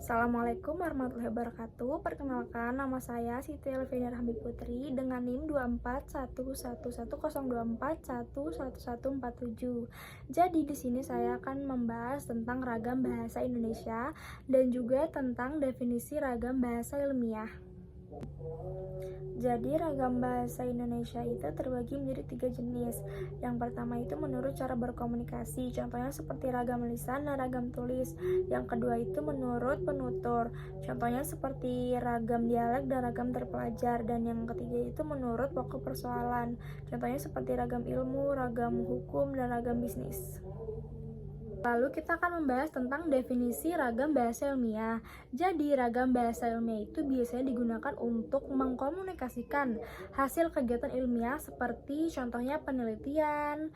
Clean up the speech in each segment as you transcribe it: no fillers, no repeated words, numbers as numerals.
Assalamualaikum warahmatullahi wabarakatuh. Perkenalkan, nama saya Siti Elvina Rahmi Putri dengan NIM 24111241147. Jadi di sini saya akan membahas tentang ragam bahasa Indonesia dan juga tentang definisi ragam bahasa ilmiah. Jadi ragam bahasa Indonesia itu terbagi menjadi 3 jenis. Yang pertama itu menurut cara berkomunikasi, contohnya seperti ragam lisan dan ragam tulis. Yang kedua itu menurut penutur, contohnya seperti ragam dialek dan ragam terpelajar. Dan yang ketiga itu menurut pokok persoalan, contohnya seperti ragam ilmu, ragam hukum, dan ragam bisnis. Lalu kita akan membahas tentang definisi ragam bahasa ilmiah. Jadi ragam bahasa ilmiah itu biasanya digunakan untuk mengkomunikasikan hasil kegiatan ilmiah seperti contohnya penelitian,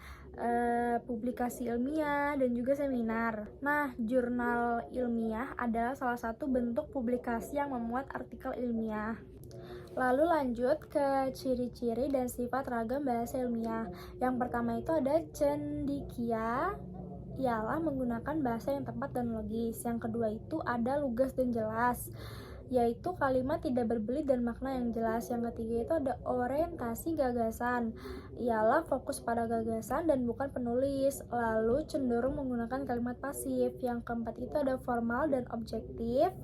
publikasi ilmiah, dan juga seminar. Nah, jurnal ilmiah adalah salah satu bentuk publikasi yang memuat artikel ilmiah. Lalu lanjut ke ciri-ciri dan sifat ragam bahasa ilmiah. Yang pertama itu ada cendikia, ialah menggunakan bahasa yang tepat dan logis. Yang kedua itu ada lugas dan jelas, yaitu kalimat tidak berbelit dan makna yang jelas. Yang ketiga itu ada orientasi gagasan, ialah fokus pada gagasan dan bukan penulis, lalu cenderung menggunakan kalimat pasif. Yang keempat itu ada formal dan objektif,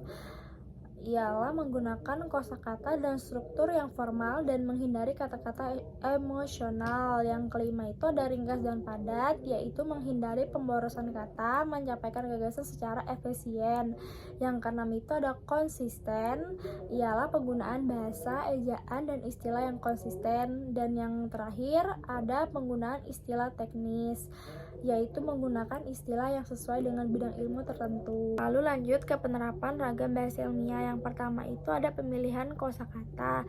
ialah menggunakan kosakata dan struktur yang formal dan menghindari kata-kata emosional. Yang kelima itu ada ringkas dan padat, yaitu menghindari pemborosan kata, menyampaikan gagasan secara efisien. Yang keenam itu ada konsisten, ialah penggunaan bahasa, ejaan, dan istilah yang konsisten. Dan yang terakhir ada penggunaan istilah teknis, yaitu menggunakan istilah yang sesuai dengan bidang ilmu tertentu. Lalu lanjut ke penerapan ragam bahasa ilmiah. Yang pertama itu ada pemilihan kosakata,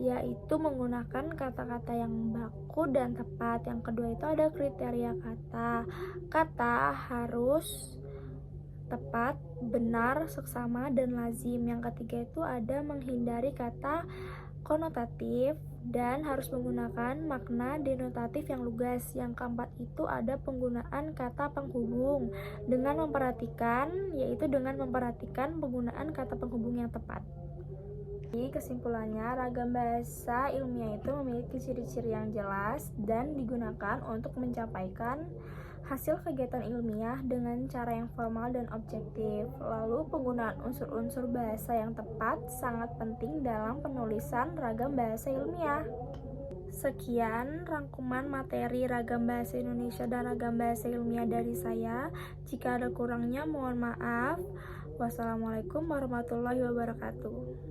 yaitu menggunakan kata-kata yang baku dan tepat. Yang kedua itu ada kriteria kata. Kata harus tepat, benar, seksama, dan lazim. Yang ketiga itu ada menghindari kata konotatif dan harus menggunakan makna denotatif yang lugas. Yang keempat itu ada penggunaan kata penghubung dengan memperhatikan, yaitu dengan memperhatikan penggunaan kata penghubung yang tepat. Jadi kesimpulannya, ragam bahasa ilmiah itu memiliki ciri-ciri yang jelas dan digunakan untuk menyampaikan hasil kegiatan ilmiah dengan cara yang formal dan objektif. Lalu penggunaan unsur-unsur bahasa yang tepat sangat penting dalam penulisan ragam bahasa ilmiah. Sekian rangkuman materi ragam bahasa Indonesia dan ragam bahasa ilmiah dari saya. Jika ada kurangnya mohon maaf. Wassalamualaikum warahmatullahi wabarakatuh.